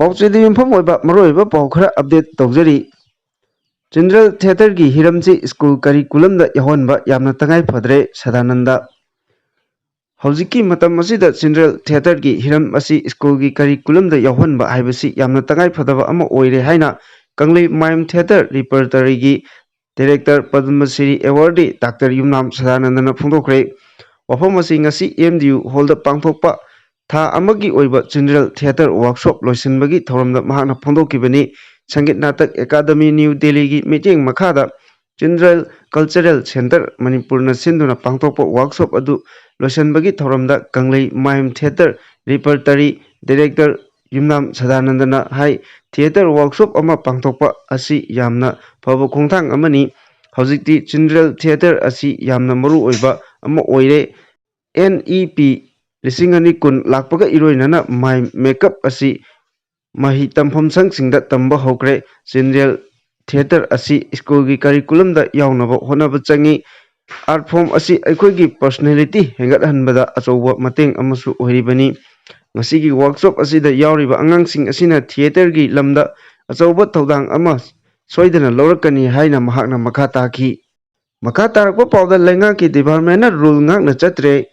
ꯄꯥꯎꯆꯦꯗ ꯌꯨꯝꯐꯝ ꯑꯣꯏꯕ ꯃꯔꯨꯑꯣꯏꯕ ꯄꯥꯎ ꯈꯔ ꯑꯞꯗꯦꯠ ꯇꯧꯖꯔꯤ꯫ ꯆꯤꯜꯗ꯭ꯔꯦꯟ ꯊꯤꯌꯦꯇꯔꯒꯤ ꯍꯤꯔꯝꯁꯤ ꯁ꯭ꯀꯨꯜ ꯀꯔꯤꯀꯨꯂꯝꯗ ꯌꯥꯎꯍꯟꯕ ꯌꯥꯝꯅ ꯇꯉꯥꯏ ꯐꯗ꯭ꯔꯦ ꯁꯗꯥꯅꯟꯗ꯫ ꯍꯧꯖꯤꯛꯀꯤ ꯃꯇꯝ ꯑꯁꯤꯗ ꯆꯤꯜꯗ꯭ꯔꯦꯟ ꯊꯤꯌꯦꯇꯔꯒꯤ ꯍꯤꯔꯝ ꯑꯁꯤ ꯁ꯭ꯀꯨꯜꯒꯤ ꯀꯔꯤꯀꯨꯂꯝꯗ ꯌꯥꯎꯍꯟꯕ ꯍꯥꯏꯕꯁꯤ ꯌꯥꯝꯅ ꯇꯉꯥꯏ ꯐꯗꯕ ꯑꯃ ꯑꯣꯏꯔꯦ ꯍꯥꯏꯅ ꯀꯪꯂꯩ ꯃꯥꯏꯝ ꯊꯤꯌꯦꯇꯔ ꯔꯤꯄꯔꯇꯔꯤꯒꯤ ꯗꯤꯔꯦꯛꯇꯔ ꯄꯗꯃꯁ꯭ꯔꯤ ꯑꯦꯋꯥꯔꯗꯤ ꯗꯥꯛꯇꯔ ꯌꯨꯝꯅꯥꯝ ꯁꯗꯥꯅꯟꯗꯅ ꯐꯣꯡꯗꯣꯛꯈ꯭ꯔꯦ꯫ ꯋꯥꯐꯝ ꯑꯁꯤ ꯉꯁꯤ MDU ꯍꯣꯜꯗ ꯄꯥꯡꯊꯣꯛꯄ ꯊꯥ ꯑꯃꯒꯤ ꯑꯣꯏꯕ ꯆꯤꯜꯗ꯭ꯔꯦꯟ ꯊꯤꯌꯦꯇꯔ ꯋꯥꯔꯛꯁꯣꯞ ꯂꯣꯏꯁꯤꯟꯕꯒꯤ ꯊꯧꯔꯝꯗ ꯃꯍꯥꯛꯅ ꯐꯣꯡꯗꯣꯛꯈꯤꯕꯅꯤ꯫ ꯁꯪꯒꯤꯠ ꯅꯥꯇꯛ ꯑꯦꯀꯥꯗꯃꯤ ꯅ꯭ꯌꯨ ꯗꯦꯜꯂꯤꯒꯤ ꯃꯤꯠꯌꯦꯡ ꯃꯈꯥꯗ ꯆꯤꯜꯗ꯭ꯔꯦꯟ ꯀꯜꯆꯔꯦꯜ ꯁꯦꯟꯇꯔ ꯃꯅꯤꯄꯨꯔꯅ ꯁꯤꯟꯗꯨꯅ ꯄꯥꯡꯊꯣꯛꯄ ꯋꯥꯔꯛꯁꯣꯞ ꯑꯗꯨ ꯂꯣꯏꯁꯤꯟꯕꯒꯤ ꯊꯧꯔꯝꯗ ꯀꯪꯂꯩ ꯃꯥꯏꯝ ꯊꯤꯌꯦꯇꯔ ꯔꯤꯄꯔꯇꯔꯤ ꯗꯤꯔꯦꯛꯇꯔ ꯌꯨꯝꯅꯥꯝ ꯁꯗꯥꯅꯟꯗꯅ ꯍꯥꯏ ꯊꯤꯌꯦꯇꯔ ꯋꯥꯔꯛꯁꯣꯞ ꯑꯃ ꯄꯥꯡꯊꯣꯛꯄ ꯑꯁꯤ ꯌꯥꯝꯅ ꯐꯕ ꯈꯣꯡꯊꯥꯡ ꯑꯃꯅꯤ꯫ ꯍꯧꯖꯤꯛꯇꯤ ꯆꯤꯜꯗ꯭ꯔꯦꯟ ꯊꯤꯌꯦꯇꯔ ꯑꯁꯤ ꯌꯥꯝꯅ ꯃꯔꯨꯑꯣꯏꯕ ꯑꯃ ꯑꯣꯏꯔꯦ꯫ NEP 2010 ꯂꯥꯛꯄꯒ ꯏꯔꯣꯏꯅꯅ ꯃꯥꯏꯝ ꯃꯦꯀꯞ ꯑꯁꯤ ꯃꯍꯩ ꯇꯝꯐꯝꯁꯪꯁꯤꯡꯗ ꯇꯝꯕ ꯍꯧꯈ꯭ꯔꯦ꯫ ꯆꯤꯜꯗ꯭ꯔꯦꯟ ꯊꯤꯌꯦꯇꯔ ꯑꯁꯤ ꯁ꯭ꯀꯨꯜꯒꯤ ꯀꯔꯤꯀꯨꯂꯝꯗ ꯌꯥꯎꯅꯕ ꯍꯣꯠꯅꯕ ꯆꯪꯏ꯫ ꯑꯥꯔꯠ ꯐꯣꯔꯝ ꯑꯁꯤ ꯑꯩꯈꯣꯏꯒꯤ ꯄꯔꯁꯣꯅꯦꯂꯤꯇꯤ ꯍꯦꯟꯒꯠꯍꯟꯕꯗ ꯑꯆꯧꯕ ꯃꯇꯦꯡ ꯑꯃꯁꯨ ꯑꯣꯏꯔꯤꯕꯅꯤ꯫ ꯉꯁꯤꯒꯤ ꯋꯥꯔꯛꯁꯣꯞ ꯑꯁꯤꯗ ꯌꯥꯎꯔꯤꯕ ꯑꯉꯥꯡꯁꯤꯡ ꯑꯁꯤꯅ ꯊꯤꯌꯦꯇꯔꯒꯤ ꯂꯝꯗ ꯑꯆꯧꯕ ꯊꯧꯗꯥꯡ ꯑꯃ ꯁꯣꯏꯗꯅ ꯂꯧꯔꯛꯀꯅꯤ ꯍꯥꯏꯅ ꯃꯍꯥꯛꯅ ꯃꯈꯥ ꯇꯥꯈꯤ꯫ ꯃꯈꯥ ꯇꯥꯔꯛꯄ ꯄꯥꯎꯗ ꯂꯩꯉꯥꯛꯀꯤ ꯗꯤꯄꯥꯔꯠꯃꯦꯟꯠꯅ ꯔꯨꯜ ꯉꯥꯛꯅ ꯆꯠꯇ꯭ꯔꯦ꯫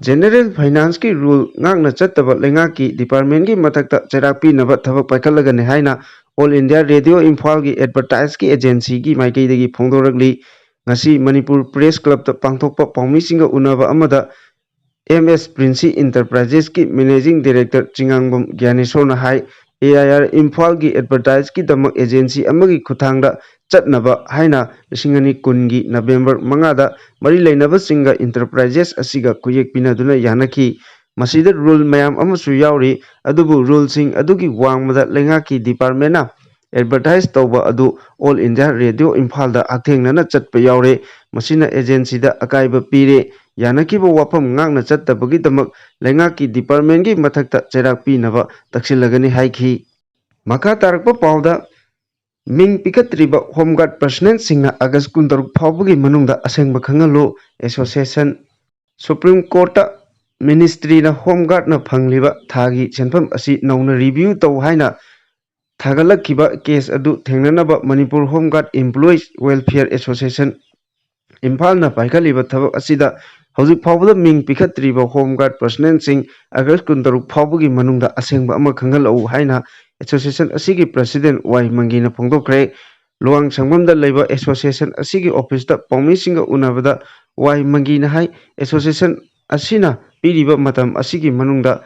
ꯖꯦꯅꯔꯦꯜ ꯐꯥꯏꯅꯥꯟꯁꯀꯤ ꯔꯨꯜ ꯉꯥꯛꯅ ꯆꯠꯇꯕ ꯂꯩꯉꯥꯛꯀꯤ ꯗꯤꯄꯥꯔꯠꯃꯦꯟꯠꯀꯤ ꯃꯊꯛꯇ ꯆꯩꯔꯥꯛ ꯄꯤꯅꯕ ꯊꯕꯛ ꯄꯥꯏꯈꯠꯂꯒꯅꯤ ꯍꯥꯏꯅ ꯑꯣꯜ ꯏꯟꯗꯤꯌꯥ ꯔꯦꯗꯤꯑꯣ ꯏꯝꯐꯥꯜꯒꯤ ꯑꯦꯗꯚꯔꯇꯥꯏꯖꯒꯤ ꯑꯦꯖꯦꯟꯁꯤꯒꯤ ꯃꯥꯏꯀꯩꯗꯒꯤ ꯐꯣꯡꯗꯣꯔꯛꯂꯤ꯫ ꯉꯁꯤ ꯃꯅꯤꯄꯨꯔ ꯄ꯭ꯔꯦꯁ ꯀ꯭ꯂꯕꯇ ꯄꯥꯡꯊꯣꯛꯄ ꯄꯥꯎꯃꯤꯁꯤꯡꯒ ꯎꯅꯕ ꯑꯃꯗ MS ꯄ꯭ꯔꯤꯟꯁꯤ ꯏꯟꯇꯔꯄ꯭ꯔꯥꯏꯖꯦꯁꯀꯤ ꯃꯦꯅꯦꯖꯤꯡ ꯗꯤꯔꯦꯛꯇꯔ ꯆꯤꯡꯉꯥꯡꯕꯝ ꯒ꯭ꯌꯥꯅꯦꯁꯣꯔꯅ ꯍꯥꯏ AIR ꯏꯝꯐꯥꯜꯒꯤ ꯑꯦꯗꯚꯔꯇꯥꯏꯖꯒꯤꯗꯃꯛ ꯑꯦꯖꯦꯟꯁꯤ ꯑꯃꯒꯤ ꯈꯨꯠꯊꯥꯡꯗ ꯆꯠꯅꯕ ꯍꯥꯏꯅ 2010ꯒꯤ ꯅꯕꯦꯝꯕꯔ 5ꯗ ꯃꯔꯤ ꯂꯩꯅꯕꯁꯤꯡꯒ ꯏꯟꯇꯔꯄ꯭ꯔꯥꯏꯖꯦꯁ ꯑꯁꯤꯒ ꯈꯨꯌꯦꯛ ꯄꯤꯅꯗꯨꯅ ꯌꯥꯅꯈꯤ꯫ ꯃꯁꯤꯗ ꯔꯨꯜ ꯃꯌꯥꯝ ꯑꯃꯁꯨ ꯌꯥꯎꯔꯤ꯫ ꯑꯗꯨꯕꯨ ꯔꯨꯜꯁꯤꯡ ꯑꯗꯨꯒꯤ ꯋꯥꯡꯃꯗ ꯂꯩꯉꯥꯛꯀꯤ ꯗꯤꯄꯥꯔꯠꯃꯦꯟꯠꯅ ꯑꯦꯗꯚꯔꯇꯥꯏꯖ ꯇꯧꯕ ꯑꯗꯨ ꯑꯣꯜ ꯏꯟꯗꯤꯌꯥ ꯔꯦꯗꯤꯑꯣ ꯏꯝꯐꯥꯜꯗ ꯍꯛꯊꯦꯡꯅꯅ ꯆꯠꯄ ꯌꯥꯎꯔꯦ꯫ ꯃꯁꯤꯅ ꯑꯦꯖꯦꯟꯁꯤꯗ ꯑꯀꯥꯏꯕ ꯄꯤꯔꯦ꯫ ꯌꯥꯅꯈꯤꯕ ꯋꯥꯐꯝ ꯉꯥꯛꯅ ꯆꯠꯇꯕꯒꯤꯗꯃꯛ ꯂꯩꯉꯥꯛꯀꯤ ꯗꯤꯄꯥꯔꯠꯃꯦꯟꯠꯀꯤ ꯃꯊꯛꯇ ꯆꯩꯔꯥꯛ ꯄꯤꯅꯕ ꯇꯛꯁꯤꯜꯂꯒꯅꯤ ꯍꯥꯏꯈꯤ꯫ ꯃꯈꯥ ꯇꯥꯔꯛꯄ ꯄꯥꯎꯗ ꯃꯤꯡ ꯄꯤꯈꯠꯇ꯭ꯔꯤꯕ ꯍꯣꯝꯒꯥꯔꯗ ꯄꯔꯁꯅꯦꯜꯁꯤꯡꯅ ꯑꯥꯒꯁꯠ 16 ꯐꯥꯎꯕꯒꯤ ꯃꯅꯨꯡꯗ ꯑꯁꯦꯡꯕ ꯈꯪꯍꯜꯂꯨ꯫ ꯑꯦꯁꯣꯁꯤꯌꯦꯁꯟ ꯁꯨꯄ꯭ꯔꯤꯝ ꯀꯣꯔꯠꯇ ꯃꯤꯅꯤꯁꯇ꯭ꯔꯤꯅ ꯍꯣꯝꯒꯥꯔꯗꯅ ꯐꯪꯂꯤꯕ ꯊꯥꯒꯤ ꯁꯦꯟꯐꯝ ꯑꯁꯤ ꯅꯧꯅ ꯔꯤꯚꯤꯌꯨ ꯇꯧ ꯍꯥꯏꯅ ꯊꯥꯒꯠꯂꯛꯈꯤꯕ ꯀꯦꯁ ꯑꯗꯨ ꯊꯦꯡꯅꯅꯕ ꯃꯅꯤꯄꯨꯔ ꯍꯣꯝꯒꯥꯔꯗ ꯏꯝꯄ꯭ꯂꯣꯌꯤꯖ ꯋꯦꯜꯐꯤꯌꯔ ꯑꯦꯁꯣꯁꯤꯌꯦꯁꯟ ꯏꯝꯐꯥꯜꯅ ꯄꯥꯏꯈꯠꯂꯤꯕ ꯊꯕꯛ ꯑꯁꯤꯗ ꯍꯧꯖꯤꯛ ꯐꯥꯎꯕꯗ ꯃꯤꯡ ꯄꯤꯈꯠꯇ꯭ꯔꯤꯕ ꯍꯣꯝꯒꯥꯔꯗ ꯄꯔꯁꯅꯦꯜꯁꯤꯡ ꯑꯥꯒꯁꯠ 16 ꯐꯥꯎꯕꯒꯤ ꯃꯅꯨꯡꯗ ꯑꯁꯦꯡꯕ ꯑꯃ ꯈꯪꯍꯜꯂꯛꯎ ꯍꯥꯏꯅ ꯑꯦꯁꯣꯁꯤꯌꯦꯁꯟ ꯑꯁꯤꯒꯤ ꯄ꯭ꯔꯁꯤꯗꯦꯟꯠ ꯋꯥꯏꯃꯪꯒꯤꯅ ꯐꯣꯡꯗꯣꯛꯈ꯭ꯔꯦ꯫ ꯂꯨꯋꯥꯡꯁꯪꯕꯝꯗ ꯂꯩꯕ ꯑꯦꯁꯣꯁꯤꯌꯦꯁꯟ ꯑꯁꯤꯒꯤ ꯑꯣꯐꯤꯁꯇ ꯄꯥꯎꯃꯤꯁꯤꯡꯒ ꯎꯅꯕꯗ ꯋꯥꯏꯃꯪꯒꯤꯅ ꯍꯥꯏ ꯑꯦꯁꯣꯁꯤꯌꯦꯁꯟ ꯑꯁꯤꯅ ꯄꯤꯔꯤꯕ ꯃꯇꯝ ꯑꯁꯤꯒꯤ ꯃꯅꯨꯡꯗ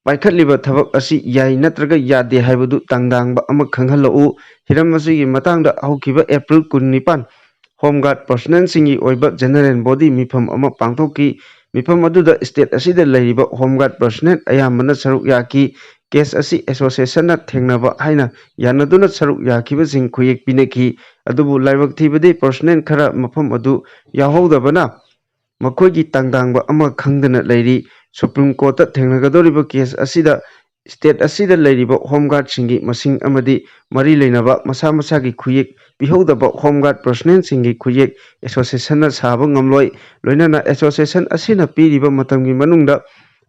ꯄꯥꯏꯈꯠꯂꯤꯕ ꯊꯕꯛ ꯑꯁꯤ ꯌꯥꯏ ꯅꯠꯇ꯭ꯔꯒ ꯌꯥꯗꯦ ꯍꯥꯏꯕꯗꯨ ꯇꯥꯡꯗꯥꯡꯕ ꯑꯃ ꯈꯪꯍꯜꯂꯛꯎ꯫ ꯍꯤꯔꯝ ꯑꯁꯤꯒꯤ ꯃꯇꯥꯡꯗ ꯍꯧꯈꯤꯕ ꯑꯦꯄ꯭ꯔꯤꯜ 19 ꯍꯣꯝꯒꯥꯔꯗ ꯄꯔꯁꯅꯦꯜꯁꯤꯡꯒꯤ ꯑꯣꯏꯕ ꯖꯦꯅꯔꯦꯜ ꯕꯣꯗꯤ ꯃꯤꯐꯝ ꯑꯃ ꯄꯥꯡꯊꯣꯛꯈꯤ꯫ ꯃꯤꯐꯝ ꯑꯗꯨꯗ ꯁ꯭ꯇꯦꯠ ꯑꯁꯤꯗ ꯂꯩꯔꯤꯕ ꯍꯣꯝꯒꯥꯔꯗ ꯄꯔꯁꯅꯦꯜ ꯑꯌꯥꯝꯕꯅ ꯁꯔꯨꯛ ꯌꯥꯈꯤ꯫ ꯀꯦꯁ ꯑꯁꯤ ꯑꯦꯁꯣꯁꯤꯌꯦꯁꯟꯅ ꯊꯦꯡꯅꯕ ꯍꯥꯏꯅ ꯌꯥꯅꯗꯨꯅ ꯁꯔꯨꯛ ꯌꯥꯈꯤꯕꯁꯤꯡ ꯈꯨꯌꯦꯛ ꯄꯤꯅꯈꯤ꯫ ꯑꯗꯨꯕꯨ ꯂꯥꯏꯕꯛ ꯊꯤꯕꯗꯤ ꯄꯔꯁꯅꯦꯜ ꯈꯔ ꯃꯐꯝ ꯑꯗꯨ ꯌꯥꯎꯍꯧꯗꯕꯅ ꯃꯈꯣꯏꯒꯤ ꯇꯥꯡꯗꯥꯡꯕ ꯑꯃ ꯈꯪꯗꯅ ꯂꯩꯔꯤ꯫ ꯁꯨꯄ꯭ꯔꯤꯝ ꯀꯣꯔꯠꯇ ꯊꯦꯡꯅꯒꯗꯧꯔꯤꯕ ꯀꯦꯁ ꯑꯁꯤꯗ ꯁ꯭ꯇꯦꯠ ꯑꯁꯤꯗ ꯂꯩꯔꯤꯕ ꯍꯣꯝꯒꯥꯔꯗꯁꯤꯡꯒꯤ ꯃꯁꯤꯡ ꯑꯃꯗꯤ ꯃꯔꯤ ꯂꯩꯅꯕ ꯃꯁꯥ ꯃꯁꯥꯒꯤ ꯈꯨꯌꯦꯛ ꯄꯤꯍꯧꯗꯕ ꯍꯣꯝꯒꯥꯔꯗ ꯄꯔꯁꯅꯦꯜꯁꯤꯡꯒꯤ ꯈꯨꯌꯦꯛ ꯑꯦꯁꯣꯁꯤꯌꯦꯁꯟꯅ ꯁꯥꯕ ꯉꯝꯂꯣꯏ꯫ ꯂꯣꯏꯅꯅ ꯑꯦꯁꯣꯁꯤꯌꯦꯁꯟ ꯑꯁꯤꯅ ꯄꯤꯔꯤꯕ ꯃꯇꯝꯒꯤ ꯃꯅꯨꯡꯗ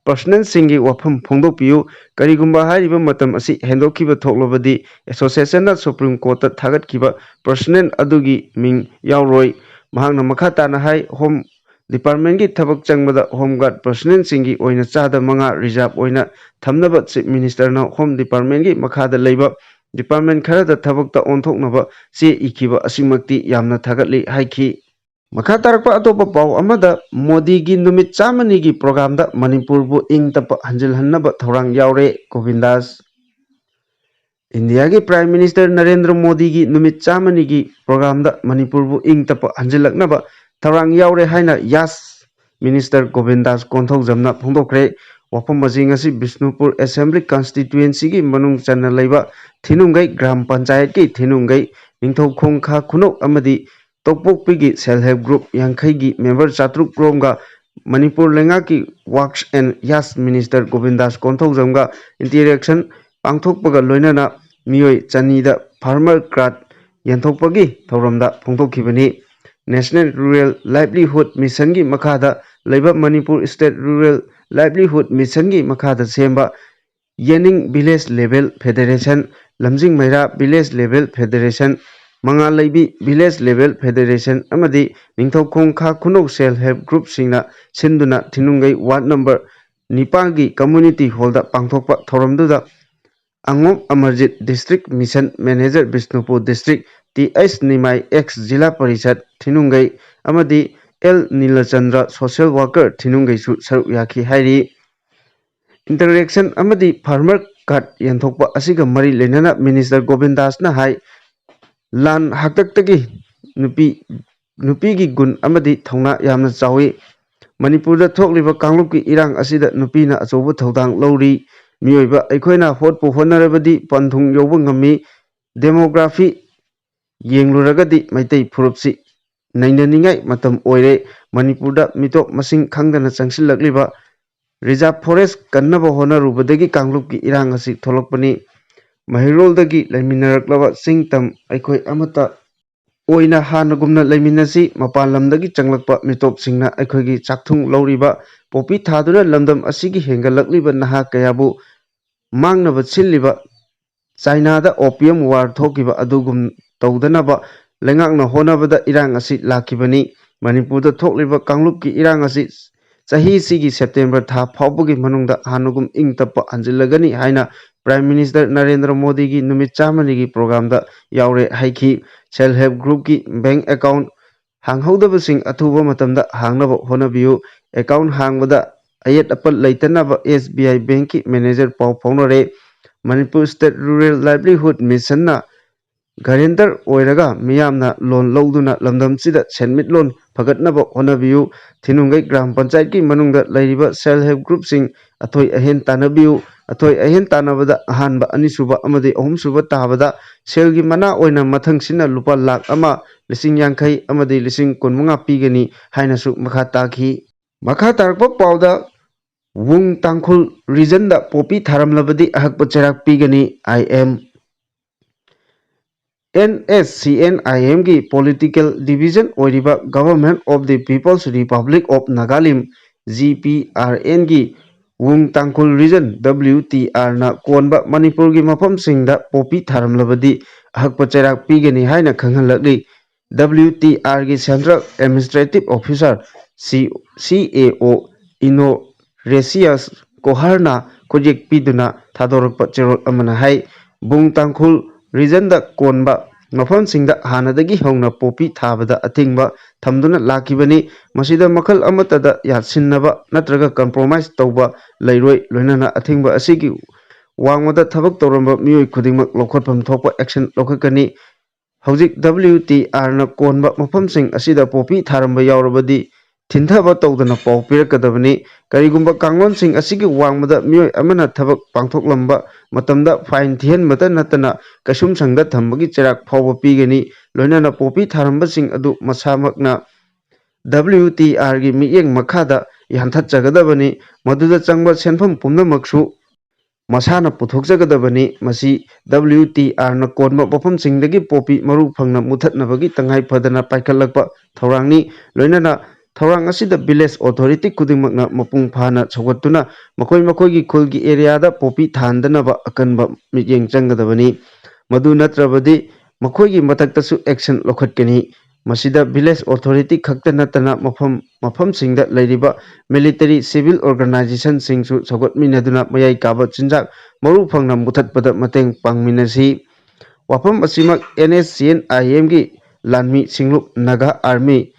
ꯄꯔꯁꯅꯦꯜꯁꯤꯡꯒꯤ ꯋꯥꯐꯝ ꯐꯣꯡꯗꯣꯛꯄꯤꯌꯨ꯫ ꯀꯔꯤꯒꯨꯝꯕ ꯍꯥꯏꯔꯤꯕ ꯃꯇꯝ ꯑꯁꯤ ꯍꯦꯟꯗꯣꯛꯈꯤꯕ ꯊꯣꯛꯂꯕꯗꯤ ꯑꯦꯁꯣꯁꯤꯌꯦꯁꯟꯅ ꯁꯨꯄ꯭ꯔꯤꯝ ꯀꯣꯔꯠꯇ ꯊꯥꯒꯠꯈꯤꯕ ꯄꯔꯁꯅꯦꯜ ꯑꯗꯨꯒꯤ ꯃꯤꯡ ꯌꯥꯎꯔꯣꯏ꯫ ꯃꯍꯥꯛꯅ ꯃꯈꯥ ꯇꯥꯅ ꯍꯥꯏ ꯍꯣꯝ ꯗꯤꯄꯥꯔꯠꯃꯦꯟꯠꯀꯤ ꯊꯕꯛ ꯆꯪꯕꯗ ꯍꯣꯝꯒꯥꯔꯗ ꯄꯔꯁꯅꯦꯜꯁꯤꯡꯒꯤ ꯑꯣꯏꯅ 5% ꯔꯤꯖꯥꯔꯚ ꯑꯣꯏꯅ ꯊꯝꯅꯕ ꯆꯤꯐ ꯃꯤꯅꯤꯁꯇꯔꯅ ꯍꯣꯝ ꯗꯤꯄꯥꯔꯠꯃꯦꯟꯠꯀꯤ ꯃꯈꯥꯗ ꯂꯩꯕ ꯗꯤꯄꯥꯔꯠꯃꯦꯟꯠ ꯈꯔꯗ ꯊꯕꯛꯇ ꯑꯣꯟꯊꯣꯛꯅꯕ ꯆꯦ ꯏꯈꯤꯕ ꯑꯁꯤꯃꯛꯇꯤ ꯌꯥꯝꯅ ꯊꯥꯒꯠꯂꯤ ꯍꯥꯏꯈꯤ꯫ ꯃꯈꯥ ꯇꯥꯔꯛꯄ ꯑꯇꯣꯞꯄ ꯄꯥꯎ ꯑꯃꯗ ꯃꯣꯗꯤꯒꯤ ꯅꯨꯃꯤꯠ 100ꯅꯤꯒꯤ ꯄ꯭ꯔꯣꯒ꯭ꯔꯥꯝꯗ ꯃꯅꯤꯄꯨꯔꯕꯨ ꯏꯪ ꯇꯞꯄ ꯍꯟꯖꯤꯜꯍꯟꯅꯕ ꯊꯧꯔꯥꯡ ꯌꯥꯎꯔꯦ꯫ ꯒꯣꯕꯤꯟꯗꯥꯁ ꯏꯟꯗꯤꯌꯥꯒꯤ ꯄ꯭ꯔꯥꯏꯝ ꯃꯤꯅꯤꯁꯇꯔ ꯅꯔꯦꯟꯗ꯭ꯔ ꯃꯣꯗꯤꯒꯤ ꯅꯨꯃꯤꯠ 100ꯅꯤꯒꯤ ꯄ꯭ꯔꯣꯒ꯭ꯔꯥꯝꯗ ꯃꯅꯤꯄꯨꯔꯕꯨ ꯏꯪ ꯇꯞꯄ ꯍꯟꯖꯤꯜꯂꯛꯅꯕ ꯊꯧꯔꯥꯡ ꯌꯥꯎꯔꯦ ꯍꯥꯏꯅ ꯌꯥꯁ ꯃꯤꯅꯤꯁꯇꯔ ꯒꯣꯕꯤꯟꯗꯥꯁ ꯀꯣꯟꯊꯧꯖꯝꯅ ꯐꯣꯡꯗꯣꯛꯈ꯭ꯔꯦ꯫ ꯋꯥꯐꯝ ꯑꯁꯤ ꯉꯁꯤ ꯕꯤꯁꯅꯨꯄꯨꯔ ꯑꯦꯁꯦꯝꯕ꯭ꯂꯤ ꯀꯟꯁꯇꯤꯇ꯭ꯌꯨꯌꯦꯟꯁꯤꯒꯤ ꯃꯅꯨꯡ ꯆꯟꯅ ꯂꯩꯕ ꯊꯤꯅꯨꯡꯒꯩ ꯒ꯭ꯔꯥꯝ ꯄꯟꯆꯥꯌꯠꯀꯤ ꯊꯤꯅꯨꯡꯒꯩ ꯅꯤꯡꯊꯧꯈꯣꯡ ꯈꯥ ꯈꯨꯅꯧ ꯑꯃꯗꯤ ꯇꯣꯛꯄꯣꯛꯄꯤꯒꯤ ꯁꯦꯜꯐ ꯍꯦꯜꯞ ꯒ꯭ꯔꯨꯞ 50ꯒꯤ ꯃꯦꯝꯕꯔ 300 ꯔꯣꯝꯒ ꯃꯅꯤꯄꯨꯔ ꯂꯩꯉꯥꯛꯀꯤ ꯋꯥꯔꯛꯁ ꯑꯦꯟ ꯌꯥꯁ ꯃꯤꯅꯤꯁꯇꯔ ꯒꯣꯕꯤꯟꯗꯥꯁ ꯀꯣꯟꯊꯧꯖꯝꯒ ꯏꯟꯇꯔꯦꯛꯁꯟ ꯄꯥꯡꯊꯣꯛꯄꯒ ꯂꯣꯏꯅꯅ ꯃꯤꯑꯣꯏ 200ꯗ ꯐꯥꯔꯃꯔ ꯀꯥꯔꯗ ꯌꯦꯟꯊꯣꯛꯄꯒꯤ ꯊꯧꯔꯝꯗ ꯐꯣꯡꯗꯣꯛꯈꯤꯕꯅꯤ꯫ ꯅꯦꯁꯅꯦꯜ ꯔꯨꯔꯦꯜ ꯂꯥꯏꯚꯂꯤꯍꯨꯗ ꯃꯤꯁꯟꯒꯤ ꯃꯈꯥꯗ ꯂꯩꯕ ꯃꯅꯤꯄꯨꯔ ꯁ꯭ꯇꯦꯠ ꯔꯨꯔꯦꯜ ꯂꯥꯏꯚꯂꯤꯍꯨꯗ ꯃꯤꯁꯟꯒꯤ ꯃꯈꯥꯗ ꯁꯦꯝꯕ Yening Village Level Federation, Lamjing Maira Village Level Federation, Mangalaybi Village Level Federation, Amadi, Ningthokong Kha Khunok Self Help Group Singna, Sinduna Tinungai Ward Number Nipalgi Community Holda Pangthokpa Thoramduda, Angop Amarjit District Mission Manager Bisnupur District, 𝗣𝗟𝗔𝗡𝗜 X Jila Parishad Thinungai, Amadi 𝗪 Social Worker Thinungai Su Saruk Yaki Hairi. Interaction amadi farmer card yanthokpa asiga mari lenana Minister Govindasna hai lan haktaktagi nupigi gun amadi thongna yamna chawi Manipurda thokliba kanglupki irang asida nupina achoba thodang lowri miyoiba aikhoina hotpu honarabadi panthung yoba ngami demography yengluragadi maitai phurupsi nainaningai matam oire Manipurda mitok masing khangdana changsilakliba Reserve Forest kannaba honarubadagi kanglupki irang asi tholokpani Mahiroldagi laiminaraklaba singtam aikhoi amata oina hanagumna laiminasi mapalamdagi changlakpa mitopsingna aikhoigi chakthung lawriba popi thaduna lamdam asigi hengalakliba naha kayabu mangnaba chilliba China da opium war thokiba adugum tawdanaba lengakna honabada irang asi lakibani Manipurda thokliba kanglupki irang asi Sahi sigi September tha phawbagi manungda hanugum ingtappa hanjilagani haina Prime Minister Narendra Modi gi numit chamani gi program da yaure haiki self help group ki bank account hanghodabasing athuba matamda hangnaba honabiyu account hangbada ayet apal leitanaba SBI bank ki manager pau phaunare Manipur State Rural Livelihood Mission na Guarantor oiraga miyamna loan lawduna lamdamsida senmit loan phagatnaba honabiyu Thinungai Gram Panchayat ki manungda lairiba self help group sing athoi ahen tanabiyu athoi ahen tanabada ahanba anisuba amadi ahumsuba tabada selgi mana oina mathangsina lupa lakh ama lising yangkhai amadi lising kunmunga pigani hainasu makha taki makha tarakpa pauda Wung Tangkhul region da popi tharamlabadi ahakpa cherak pigani NSCN-IM की political division ओरिबा Government of the People's Republic of Nagaland GPRN की Wung Tangkhul region WTR na कोनबा Manipur की मफम सिंगदा Poppy थारमलबदी ahakpa cherak pigani haina khanghalakli WTR की Central Administrative Officer CAO Ignatius Koharna khojek piduna thadorakpa cherol amana hai Wung Tangkhul region da konba mafam singda hanadagi hongna popi thabada atingba thamduna lakibani masida makhal amatada yatsinnaba natraga compromise tawba lairoi loinana atingba asigi wangmada thabak tawramba miyoi khudingmak lokhotpam thokpa action lokhakani hojik WTR na konba mafam sing asida popi tharamba yaurabadi Thinthaba tawdana paw pirakadabani karigumba kanglon sing asigi wangmada miyoi amana thabak pangthoklamba matamda fine thihenmata natana kasum sangda thambagi cherak phawba pigani loinana popi tharamba sing adu masamakna WTR gi miyeng makhada yanthatchagadabani maduda changba senpham pumnamaksu masana puthokjagadabani masi WTR na konba mafam singdagi popi maru phangna muthatnabagi tangai phadana paikhalakpa thorangni loinana Thorang asida village authority kudingmakna mapung phana chogatuna makoi gi khulgi area da popi thandanaba akanba mityeng changadabani madu natrabadi makoi gi mataktasu action lokhatkani masida village authority khakta natana mafam singda lairiba military civil organization singsu chogatminaduna mayai kaba chinjak maru phangna muthatpada mateng pangminasi wafam asimak NSCN-IM gi lanmi singlup naga army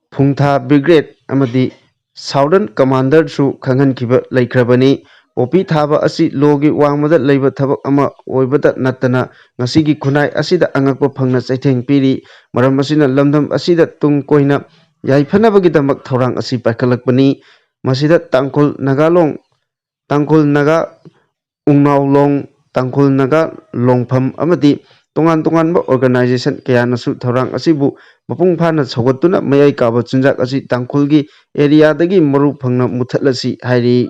Phungtha Brigade amadi Southern Commander su khangan kiba laikhrabani popi thaba asi logi wangmada leiba thabak ama oibada natana ngasigi khunai asida angakpa phangna chaitheng piri maram asina lamdam asida tung koina yaiphanabagi damak thorang asi paikhalakpani masida Tangkhul Naga Ungnawlong Tangkhul Naga Longpham amadi tongan organization kayanasu thorang asibu mapung phana chogatuna mayai kaba chinjak asi Tangkhulgi area dagi maru phangna muthatlasi hairi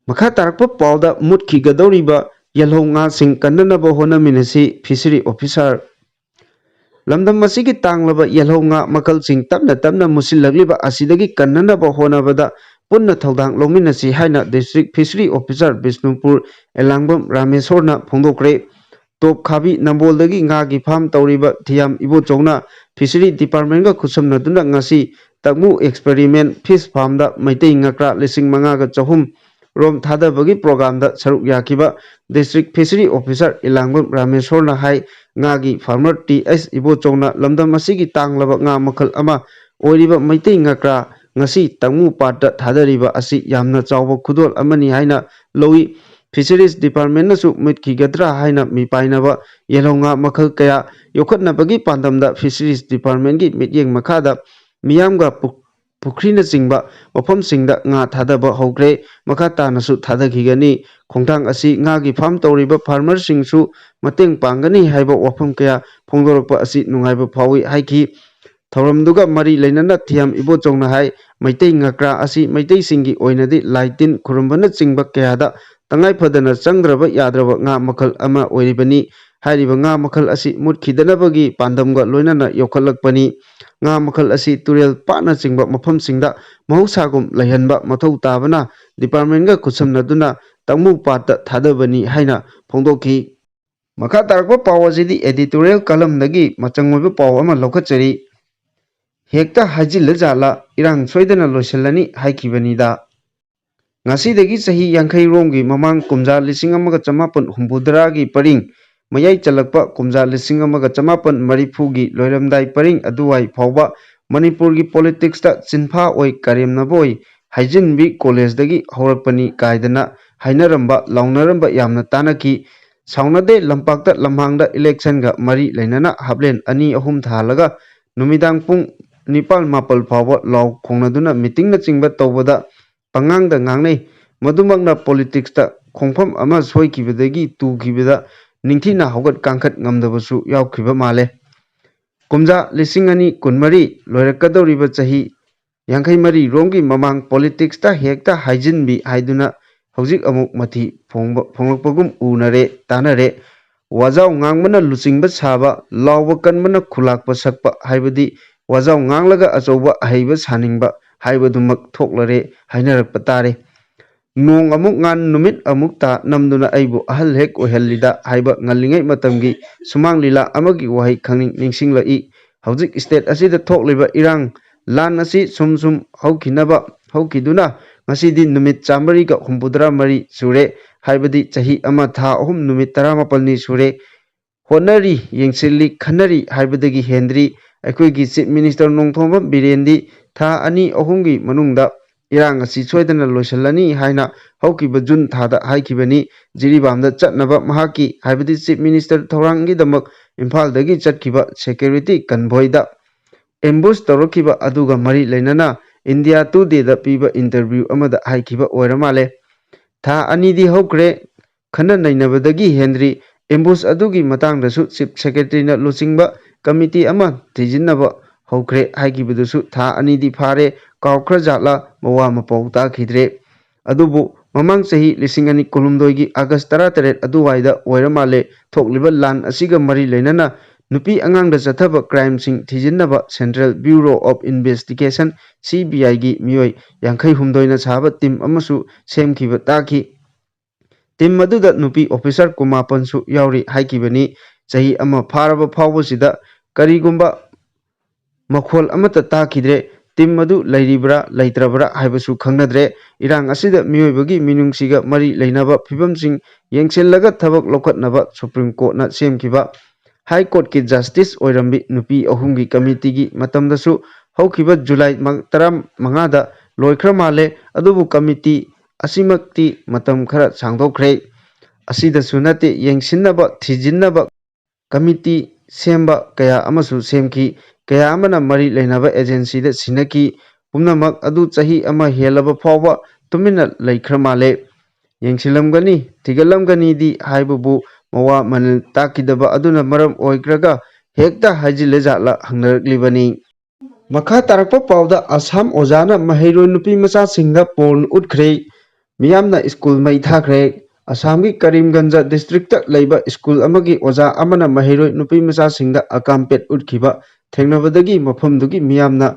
makha tarakpa pauda mutkigadoriba yelhou nga sing kannanaba honaminasi fishery officer lamdam masigi tanglaba yelhou nga makal sing tapna musillagliba asidagi kannanaba honabada ꯄꯨꯟꯅ ꯊꯧꯗꯥꯡ ꯂꯧꯃꯤꯟꯅꯁꯤ ꯍꯥꯏꯅ district fishery officer Bishnupur ꯌꯦꯂꯥꯡꯕꯝ ꯔꯥꯃꯦꯁꯣꯔꯅ ꯐꯣꯡꯗꯣꯛꯈ꯭ꯔꯦ꯫ ꯇꯣꯞ ꯈꯥꯕꯤ ꯅꯝꯕꯣꯜꯗꯒꯤ ꯉꯥꯒꯤ farm ꯇꯧꯔꯤꯕ ꯊꯤꯌꯥꯝ ꯏꯕꯣꯆꯧꯅ fishery ꯗꯤꯄꯥꯔꯠꯃꯦꯟꯠꯒ ꯈꯨꯠꯁꯝꯅꯗꯨꯅ ꯉꯁꯤ ꯇꯛꯃꯨ ꯑꯦꯛꯁꯄꯦꯔꯤꯃꯦꯟꯠ fees ꯐꯥꯔꯝꯗ ꯃꯩꯇꯩ ꯉꯀ꯭ꯔꯥ 5,500 ꯔꯣꯝ ꯊꯥꯗꯕꯒꯤ ꯄ꯭ꯔꯣꯒ꯭ꯔꯥꯝꯗ ꯁꯔꯨꯛ ꯌꯥꯈꯤꯕ ꯗꯤꯁꯇ꯭ꯔꯤꯛ ꯐꯤꯁꯔꯤ ꯑꯣꯐꯤꯁꯥꯔ ꯏꯂꯥꯡꯕꯝ ꯔꯥꯃꯦꯁꯣꯔꯅ ꯍꯥꯏ ꯉꯥꯒꯤ ꯐꯥꯔꯃꯔ ꯇꯤ.ꯑꯩꯆ. ꯏꯕꯣꯆꯧꯅ ꯂꯝꯗꯝ ꯑꯁꯤꯒꯤ ꯇꯥꯡꯂꯕ ꯉꯥ ꯃꯈꯜ ꯑꯃ ꯑꯣꯏꯔꯤꯕ ꯃꯩꯇꯩ ꯉꯀ꯭ꯔꯥ ꯉꯁꯤ ꯇꯛꯃꯨ ꯄꯥꯠꯇ ꯊꯥꯗꯔꯤꯕ ꯑꯁꯤ ꯌꯥꯝꯅ ꯆꯥꯎꯕ ꯈꯨꯗꯣꯜ ꯑꯃꯅꯤ ꯍꯥꯏꯅ ꯂꯧꯏ꯫ ꯐꯤꯁꯔꯤꯁ ꯗꯤꯄꯥꯔꯠꯃꯦꯟꯠꯅꯁꯨ ꯃꯨꯠꯈꯤꯒꯗ꯭ꯔꯥ ꯍꯥꯏꯅ ꯃꯤꯄꯥꯏꯅꯕ ꯌꯦꯜꯍꯧ ꯉꯥ ꯃꯈꯜ ꯀꯌꯥ ꯌꯣꯛꯈꯠꯅꯕꯒꯤ ꯄꯥꯟꯗꯝꯗ ꯐꯤꯁꯔꯤꯁ ꯗꯤꯄꯥꯔꯠꯃꯦꯟꯠꯒꯤ ꯃꯤꯠꯌꯦꯡ ꯃꯈꯥꯗ ꯃꯤꯌꯥꯝꯒ ꯄꯨꯈ꯭ꯔꯤꯅꯆꯤꯡꯕ ꯃꯐꯝꯁꯤꯡꯗ ꯉꯥ ꯊꯥꯗꯕ ꯍꯧꯈ꯭ꯔꯦ꯫ ꯃꯈꯥ ꯇꯥꯅꯁꯨ ꯊꯥꯗꯈꯤꯒꯅꯤ꯫ ꯈꯣꯡꯊꯥꯡ ꯑꯁꯤ ꯉꯥꯒꯤ ꯐꯥꯔꯝ ꯇꯧꯔꯤꯕ ꯐꯥꯔꯃꯔꯁꯤꯡꯁꯨ ꯃꯇꯦꯡ ꯄꯥꯡꯒꯅꯤ ꯍꯥꯏꯕ ꯋꯥꯐꯝ ꯀꯌꯥ ꯐꯣꯡꯗꯣꯔꯛꯄ ꯑꯁꯤ ꯅꯨꯡꯉꯥꯏꯕ ꯐꯥꯎꯏ ꯍꯥꯏꯈꯤ꯫ ꯊꯧꯔꯝꯗꯨꯒ ꯃꯔꯤ ꯂꯩꯅꯅ ꯊꯤꯌꯥꯝ ꯏꯕꯣꯆꯧꯅ ꯍꯥꯏ ꯃꯩꯇꯩ ꯉꯀ꯭ꯔꯥ ꯑꯁꯤ ꯃꯩꯇꯩꯁꯤꯡꯒꯤ ꯑꯣꯏꯅꯗꯤ ꯂꯥꯏ ꯇꯤꯟ ꯈꯨꯔꯨꯝꯕꯅꯆꯤꯡꯕ ꯀꯌꯥꯗ ꯇꯉꯥꯏꯐꯗꯅ ꯆꯪꯗ꯭ꯔꯕ ꯌꯥꯗ꯭ꯔꯕ ꯉꯥ ꯃꯈꯜ ꯑꯃ ꯑꯣꯏꯔꯤꯕꯅꯤ꯫ ꯍꯥꯏꯔꯤꯕ ꯉꯥ ꯃꯈꯜ ꯑꯁꯤ ꯃꯨꯠꯈꯤꯗꯅꯕꯒꯤ ꯄꯥꯟꯗꯝꯒ ꯂꯣꯏꯅꯅ ꯌꯣꯛꯈꯠꯂꯛꯄꯅꯤ꯫ ꯉꯥ ꯃꯈꯜ ꯑꯁꯤ ꯇꯨꯔꯦꯜ ꯄꯥꯠꯅꯆꯤꯡꯕ ꯃꯐꯝꯁꯤꯡꯗ ꯃꯍꯧꯁꯥꯒꯨꯝ ꯂꯩꯍꯟꯕ ꯃꯊꯧ ꯇꯥꯕꯅ ꯗꯤꯄꯥꯔꯠꯃꯦꯟꯠꯒ ꯈꯨꯠꯁꯝꯅꯗꯨꯅ ꯇꯛꯃꯨ ꯄꯥꯠꯇ ꯊꯥꯗꯕꯅꯤ ꯍꯥꯏꯅ ꯐꯣꯡꯗꯣꯛꯈꯤ꯫ ꯃꯈꯥ ꯇꯥꯔꯛꯄ ꯄꯥꯎ ꯑꯁꯤꯗꯤ ꯑꯦꯗꯤꯇꯣꯔꯤꯌꯦꯜ ꯀꯂꯝꯗꯒꯤ ꯃꯆꯪ ꯑꯣꯏꯕ ꯄꯥꯎ ꯑꯃ ꯂꯧꯈꯠꯆꯔꯤ꯫ ꯍꯦꯛꯇ ꯍꯥꯏꯖꯤꯜꯂꯖꯥꯠꯂ ꯏꯔꯥꯡ ꯁꯣꯏꯗꯅ ꯂꯣꯏꯁꯤꯜꯂꯅꯤ ꯍꯥꯏꯈꯤꯕꯅꯤꯗ꯫ ꯉꯁꯤꯗꯒꯤ ꯆꯍꯤ 50 ꯔꯣꯝꯒꯤ ꯃꯃꯥꯡ ꯀꯨꯝꯖꯥ 1970ꯒꯤ ꯄꯔꯤꯡ ꯃꯌꯥꯏ ꯆꯜꯂꯛꯄ ꯀꯨꯝꯖꯥ 1930ꯒꯤ ꯂꯣꯏꯔꯝꯗꯥꯏ ꯄꯔꯤꯡ ꯑꯗꯨꯋꯥꯏ ꯐꯥꯎꯕ ꯃꯅꯤꯄꯨꯔꯒꯤ ꯄꯣꯂꯤꯇꯤꯛꯁꯇ ꯆꯤꯟꯐꯥ ꯑꯣꯏ ꯀꯔꯦꯝꯅꯕ ꯑꯣꯏ ꯍꯥꯏꯖꯤꯟꯕꯤ ꯀꯣꯂꯦꯖꯗꯒꯤ ꯍꯧꯔꯛꯄꯅꯤ ꯀꯥꯏꯗꯅ ꯍꯥꯏꯅꯔꯝꯕ ꯂꯥꯎꯅꯔꯝꯕ ꯌꯥꯝꯅ ꯇꯥꯟꯅꯈꯤ꯫ ꯁꯥꯎꯅꯗꯦ ꯂꯝꯄꯥꯛꯇ ꯂꯝꯍꯥꯡꯗ ꯏꯂꯦꯛꯁꯟꯒ ꯃꯔꯤ ꯂꯩꯅꯅ ꯍꯥꯞꯂꯦꯟ 2-3 ꯊꯥꯜꯂꯒ ꯅꯨꯃꯤꯗꯥꯡ ꯄꯨꯡ 9-10 ꯐꯥꯎꯕ ꯂꯥꯎ ꯈꯣꯡꯅꯗꯨꯅ ꯃꯤꯇꯤꯡꯅꯆꯤꯡꯕ ꯇꯧꯕꯗ ꯄꯪꯉꯥꯡꯗ ꯉꯥꯡꯅꯩ꯫ ꯃꯗꯨꯃꯛꯅ ꯄꯣꯂꯤꯇꯤꯛꯁꯇ ꯈꯣꯡꯐꯝ ꯑꯃ ꯁꯣꯏꯈꯤꯕꯗꯒꯤ ꯇꯨꯈꯤꯕꯗ ꯅꯤꯡꯊꯤꯅ ꯍꯧꯒꯠ ꯀꯥꯡꯈꯠ ꯉꯝꯗꯕꯁꯨ ꯌꯥꯎꯈꯤꯕ ꯃꯥꯜꯂꯦ꯫ ꯀꯨꯝꯖꯥ 2023 ꯂꯣꯏꯔꯛꯀꯗꯧꯔꯤꯕ ꯆꯍꯤ 53 ꯔꯣꯝꯒꯤ ꯃꯃꯥꯡ ꯄꯣꯂꯤꯇꯤꯛꯁꯇ ꯍꯦꯛꯇ ꯍꯥꯏꯖꯤꯟꯕꯤ ꯍꯥꯏꯗꯨꯅ ꯍꯧꯖꯤꯛ ꯑꯃꯨꯛ ꯃꯊꯤ ꯐꯣꯡꯂꯛꯄꯒꯨꯝ ꯎꯅꯔꯦ ꯇꯥꯅꯔꯦ꯫ ꯋꯥꯖꯥꯎ ꯉꯥꯡꯕꯅ ꯂꯨꯆꯤꯡꯕ ꯁꯥꯕ, ꯂꯥꯎꯕ ꯀꯟꯕꯅ ꯈꯨꯂꯥꯛꯄ ꯁꯛꯄ ꯍꯥꯏꯕꯗꯤ ꯋꯥꯖꯥꯎ ꯉꯥꯡꯂꯒ ꯑꯆꯧꯕ ꯑꯍꯩꯕ ꯁꯥꯅꯤꯡꯕ ꯍꯥꯏꯕꯗꯨꯃꯛ ꯊꯣꯛꯂꯔꯦ ꯍꯥꯏꯅꯔꯛꯄ ꯇꯥꯔꯦ꯫ ꯅꯣꯡ ꯑꯃꯨꯛ ꯉꯥꯟ ꯅꯨꯃꯤꯠ ꯑꯃꯨꯛ ꯇꯥ ꯅꯝꯗꯨꯅ ꯑꯩꯕꯨ ꯑꯍꯜ ꯍꯦꯛ ꯑꯣꯏꯍꯜꯂꯤꯗ ꯍꯥꯏꯕ ꯉꯜꯂꯤꯉꯩ ꯃꯇꯝꯒꯤ ꯁꯨꯃꯥꯡ ꯂꯤꯂꯥ ꯑꯃꯒꯤ ꯋꯥꯍꯩ ꯈꯪꯅꯤꯡ ꯅꯤꯡꯁꯤꯡꯂꯛꯏ꯫ ꯍꯧꯖꯤꯛ ꯁ꯭ꯇꯦꯠ ꯑꯁꯤꯗ ꯊꯣꯛꯂꯤꯕ ꯏꯔꯥꯡ ꯂꯥꯟ ꯑꯁꯤ ꯁꯨꯝ ꯍꯧꯈꯤꯗꯨꯅ ꯉꯁꯤꯗꯤ ꯅꯨꯃꯤꯠ 364 ꯁꯨꯔꯦ ꯍꯥꯏꯕꯗꯤ ꯆꯍꯤ 1 ꯊꯥ 3 ꯅꯨꯃꯤꯠ 18ꯅꯤ ꯁꯨꯔꯦ꯫ ꯍꯣꯠꯅꯔꯤ, ꯌꯦꯡꯁꯤꯜꯂꯤ, ꯈꯟꯅꯔꯤ ꯍꯥꯏꯕꯗꯒꯤ ꯍꯦꯟꯗ꯭ꯔꯤ꯫ ꯑꯩꯈꯣꯏꯒꯤ ꯆꯤꯐ ꯃꯤꯅꯤꯁꯇꯔ ꯅꯣꯡꯊꯣꯝꯕꯝ ꯕꯤꯔꯦꯟꯗꯤ ꯊꯥ 2-3ꯒꯤ ꯃꯅꯨꯡꯗ ꯏꯔꯥꯡ ꯑꯁꯤ ꯁꯣꯏꯗꯅ ꯂꯣꯏꯁꯤꯜꯂꯅꯤ ꯍꯥꯏꯅ ꯍꯧꯈꯤꯕ ꯖꯨꯟ ꯊꯥꯗ ꯍꯥꯏꯈꯤꯕꯅꯤ꯫ ꯖꯤꯔꯤꯕꯥꯝꯗ ꯆꯠꯅꯕ ꯃꯍꯥꯛꯀꯤ ꯍꯥꯏꯕꯗꯤ ꯆꯤꯐ ꯃꯤꯅꯤꯁꯇꯔ ꯊꯧꯔꯥꯡꯒꯤꯗꯃꯛ ꯏꯝꯐꯥꯜꯗꯒꯤ ꯆꯠꯈꯤꯕ ꯁꯦꯀ꯭ꯌꯨꯔꯤꯇꯤ ꯀꯟꯚꯣꯏꯗ ꯑꯦꯝꯕꯨꯁ ꯇꯧꯔꯛꯈꯤꯕ ꯑꯗꯨꯒ ꯃꯔꯤ ꯂꯩꯅꯅ ꯏꯟꯗꯤꯌꯥ ꯇꯨꯗꯦꯗ ꯄꯤꯕ ꯏꯟꯇꯔꯚ꯭ꯌꯨ ꯑꯃꯗ ꯍꯥꯏꯈꯤꯕ ꯑꯣꯏꯔ ꯃꯥꯜꯂꯦ꯫ ꯊꯥ 2ꯗꯤ ꯍꯧꯈ꯭ꯔꯦ, ꯈꯟꯅ ꯅꯩꯅꯕꯗꯒꯤ ꯍꯦꯟꯗ꯭ꯔꯤ꯫ ꯑꯦꯝꯕꯨꯁ ꯑꯗꯨꯒꯤ ꯃꯇꯥꯡꯗꯁꯨ ꯆꯤꯐ ꯁꯦꯀ꯭ꯔꯦꯇꯔꯤꯅ ꯂꯨꯆꯤꯡꯕ ꯀꯃꯤꯇꯤ ꯑꯃ ꯊꯤꯖꯤꯟꯅꯕ ꯍꯧꯈ꯭ꯔꯦ ꯍꯥꯏꯈꯤꯕꯗꯨꯁꯨ ꯊꯥ 2ꯗꯤ ꯐꯥꯔꯦ, ꯀꯥꯎꯈ꯭ꯔꯖꯥꯠꯂ ꯃꯋꯥ ꯃꯄꯥꯎ ꯇꯥꯈꯤꯗ꯭ꯔꯦ꯫ ꯑꯗꯨꯕꯨ ꯃꯃꯥꯡ ꯆꯍꯤ 2019ꯒꯤ ꯑꯥꯒꯁꯠ 18 ꯑꯗꯨꯋꯥꯏꯗ ꯑꯣꯏꯔ ꯃꯥꯜꯂꯦ ꯊꯣꯛꯂꯤꯕ ꯂꯥꯟ ꯑꯁꯤꯒ ꯃꯔꯤ ꯂꯩꯅꯅ ꯅꯨꯄꯤ ꯑꯉꯥꯡꯗ ꯆꯠꯊꯕ ꯀ꯭ꯔꯥꯏꯝꯁꯤꯡ ꯊꯤꯖꯤꯟꯅꯕ ꯁꯦꯟꯇ꯭ꯔꯦꯜ ꯕ꯭ꯌꯨꯔꯣ ꯑꯣꯐ ꯏꯟꯚꯦꯁꯇꯤꯒꯦꯁꯟ (CBIꯒꯤꯃꯤꯑꯣꯏ 58ꯅ ꯁꯥꯕ ꯇꯤꯝ ꯑꯃꯁꯨ ꯁꯦꯝꯈꯤꯕ ꯇꯥꯈꯤ꯫ ꯇꯤꯝ ꯑꯗꯨꯗ ꯅꯨꯄꯤ ꯑꯣꯐꯤꯁꯥꯔ 19ꯁꯨ ꯌꯥꯎꯔꯤ ꯍꯥꯏꯈꯤꯕꯅꯤ꯫ ꯆꯍꯤ 1 ꯐꯥꯔꯕ ꯐꯥꯎꯕꯁꯤꯗ ꯀꯔꯤꯒꯨꯝꯕ ꯃꯈꯣꯜ ꯑꯃꯠꯇ ꯇꯥꯈꯤꯗ꯭ꯔꯦ꯫ ꯇꯤꯝ ꯑꯗꯨ ꯂꯩꯔꯤꯕ꯭ꯔꯥ ꯂꯩꯇ꯭ꯔꯕ꯭ꯔꯥ ꯍꯥꯏꯕꯁꯨ ꯈꯪꯅꯗ꯭ꯔꯦ꯫ ꯏꯔꯥꯡ ꯑꯁꯤꯗ ꯃꯤꯑꯣꯏꯕꯒꯤ ꯃꯤꯅꯨꯡꯁꯤꯒ ꯃꯔꯤ ꯂꯩꯅꯕ ꯐꯤꯚꯝꯁꯤꯡ ꯌꯦꯡꯁꯤꯜꯂꯒ ꯊꯕꯛ ꯂꯧꯈꯠꯅꯕ ꯁꯨꯄ꯭ꯔꯤꯝ ꯀꯣꯔꯠꯅ ꯁꯦꯝꯈꯤꯕ ꯍꯥꯏ ꯀꯣꯔꯠꯀꯤ ꯖꯁꯇꯤꯁ ꯑꯣꯏꯔꯝꯕꯤ ꯅꯨꯄꯤ 3ꯒꯤ ꯀꯃꯤꯇꯤꯒꯤ ꯃꯇꯝꯗꯁꯨ ꯍꯧꯈꯤꯕ ꯖꯨꯂꯥꯏ 15ꯗ ꯂꯣꯏꯈ꯭ꯔ ꯃꯥꯜꯂꯦ꯫ ꯑꯗꯨꯕꯨ ꯀꯃꯤꯇꯤ ꯑꯁꯤꯃꯛꯇꯤ ꯃꯇꯝ ꯈꯔ ꯁꯥꯡꯗꯣꯛꯈ꯭ꯔꯦ꯫ ꯑꯁꯤꯗꯁꯨ ꯅꯠꯇꯦ, ꯌꯦꯡꯁꯤꯟꯅꯕ ꯊꯤꯖꯤꯟꯅꯕ ꯀꯃꯤꯇꯤ ꯁꯦꯝꯕ ꯀꯌꯥ ꯑꯃꯁꯨ ꯁꯦꯝꯈꯤ꯫ ꯀꯌా ꯑꯃꯅ ꯃꯔꯤ ꯂꯩꯅꯕ ꯑꯦꯖꯦꯟꯁꯤꯗ ꯁꯤꯟꯅꯈꯤ꯫ ꯄꯨꯝꯅꯃꯛ ꯑꯗꯨ ꯆꯍꯤ 1 ꯍꯦꯜꯂꯕ ꯐꯥꯎꯕ ꯇꯨꯃꯤꯟꯅ ꯂꯩꯈ꯭ꯔ ꯃꯥꯜꯂꯦ꯫ ꯌꯦꯡꯁꯤꯜꯂꯝꯒꯅꯤ, ꯊꯤꯒꯠꯂꯝꯒꯅꯤꯗꯤ ꯍꯥꯏꯕꯕꯨ ꯃꯋꯥ ꯃꯅꯤꯜ ꯇꯥꯈꯤꯗꯕ ꯑꯗꯨꯅ ꯃꯔꯝ ꯑꯣꯏꯈ꯭ꯔꯒ ꯍꯦꯛꯇ ꯍꯥꯏꯖꯤꯜꯂꯖꯥꯠꯂ ꯍꯪꯅꯔꯛꯂꯤꯕꯅꯤ꯫ ꯃꯈꯥ ꯇꯥꯔꯛꯄ ꯄꯥꯎꯗ ꯑꯁꯥꯝ ꯑꯣꯖꯥꯅ ꯃꯍꯩꯔꯣꯏ ꯅꯨꯄꯤꯃꯆꯥꯁꯤꯡꯗ ꯄꯣꯔꯟ ꯎꯠꯈ꯭ꯔꯦ꯫ ꯃꯤꯌꯥꯝꯅ ꯁ꯭ꯀꯨꯜ ꯃꯩ ꯊꯥꯈ꯭ꯔꯦ꯫ ꯑꯁꯥꯝꯒꯤ ꯀꯔꯤꯝꯒꯟꯖ ꯗꯤꯁꯇ꯭ꯔꯤꯛꯇ ꯂꯩꯕ ꯁ꯭ꯀꯨꯜ ꯑꯃꯒꯤ ꯑꯣꯖꯥ ꯑꯃꯅ ꯃꯍꯩꯔꯣꯏ ꯅꯨꯄꯤꯃꯆꯥꯁꯤꯡꯗ ꯑꯀꯥꯝꯄꯦꯠ ꯎꯠꯈꯤꯕ ꯊꯦꯡꯅꯕꯗꯒꯤ ꯃꯐꯝꯗꯨꯒꯤ ꯃꯤꯌꯥꯝꯅ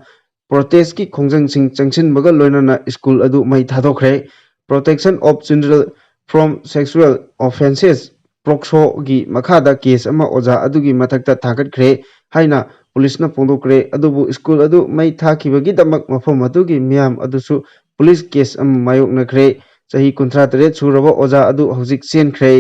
ꯄ꯭ꯔꯣꯇꯦꯁꯀꯤ ꯈꯣꯡꯖꯪꯁꯤꯡ ꯆꯪꯁꯤꯟꯕꯒ ꯂꯣꯏꯅꯅ ꯁ꯭ꯀꯨꯜ ꯑꯗꯨ ꯃꯩ ꯊꯥꯗꯣꯛꯈ꯭ꯔꯦ꯫ Protection of children from sexual offences ꯄꯣꯛꯁꯣꯒꯤ ꯃꯈꯥꯗ ꯀꯦꯁ ꯑꯃ ꯑꯣꯖꯥ ꯑꯗꯨꯒꯤ ꯃꯊꯛꯇ ꯊꯥꯡꯒꯠꯈ꯭ꯔꯦ ꯍꯥꯏꯅ ꯄꯨꯂꯤꯁꯅ ꯐꯣꯡꯗꯣꯛꯈ꯭ꯔꯦ꯫ ꯑꯗꯨꯕꯨ ꯁ꯭ꯀꯨꯜ ꯑꯗꯨ ꯃꯩ ꯊꯥꯈꯤꯕꯒꯤꯗꯃꯛ ꯃꯐꯝ ꯑꯗꯨꯒꯤ ꯃꯤꯌꯥꯝ ꯑꯗꯨꯁꯨ ꯄꯨꯂꯤꯁ ꯀꯦꯁ ꯑꯃ ꯃꯥꯌꯣꯛꯅꯈ꯭ꯔꯦ꯫ ꯆꯍꯤ 38 ꯁꯨꯔꯕ ꯑꯣꯖꯥ ꯑꯗꯨ ꯍꯧꯖꯤꯛ ꯆꯦꯟꯈ꯭ꯔꯦ꯫